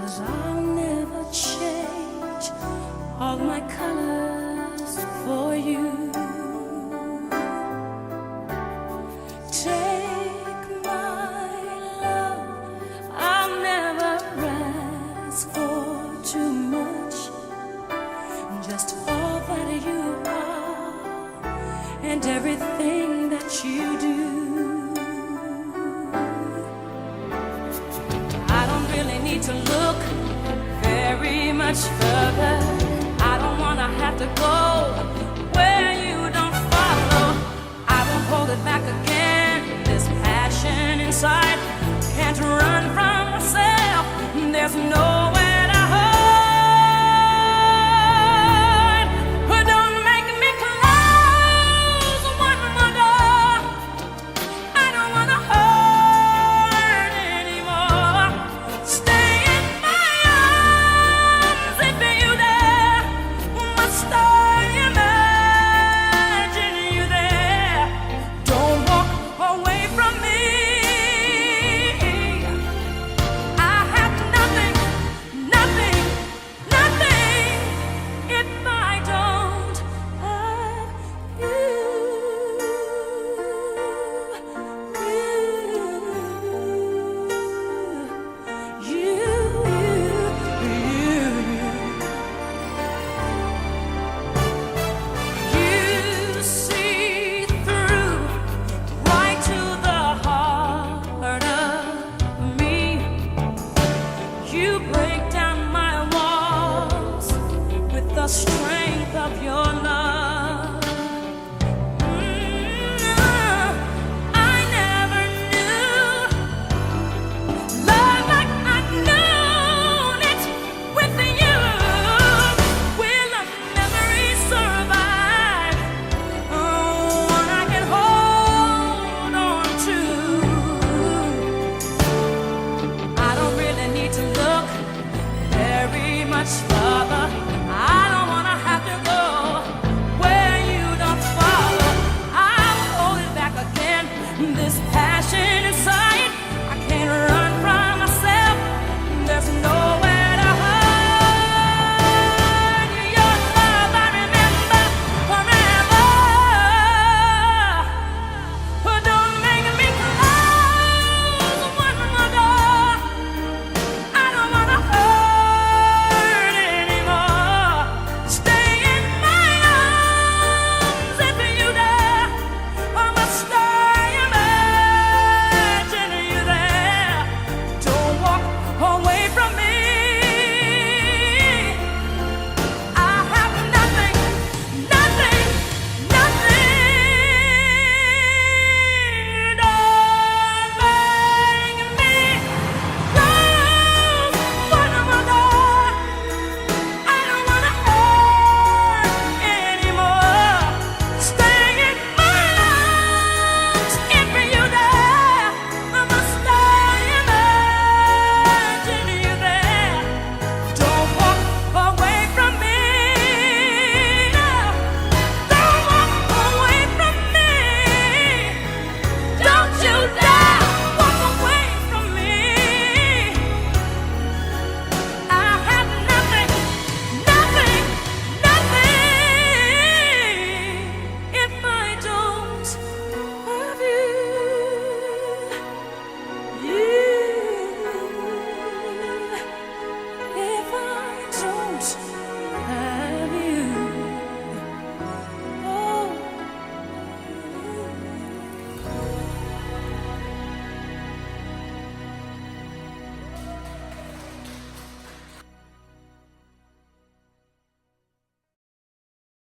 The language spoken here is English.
'cause I'll never change all my colors for you. Take my love, I'll never ask for too much. Just all that you are and everything that you do. I don't really need to look very much further. I don't wanna have to go where you don't follow. I won't hold it back again. This passion inside can't run from myself. There's nowhere to hide. Don't make me close one more door. I don't wanna hurt anymore. Stay in my arms if you dare. Must I imagine you there? Don't walk away from me. I have nothing, nothing, nothing if I don't have you. You see through right to the heart of me. You break down my walls with the strength of your love.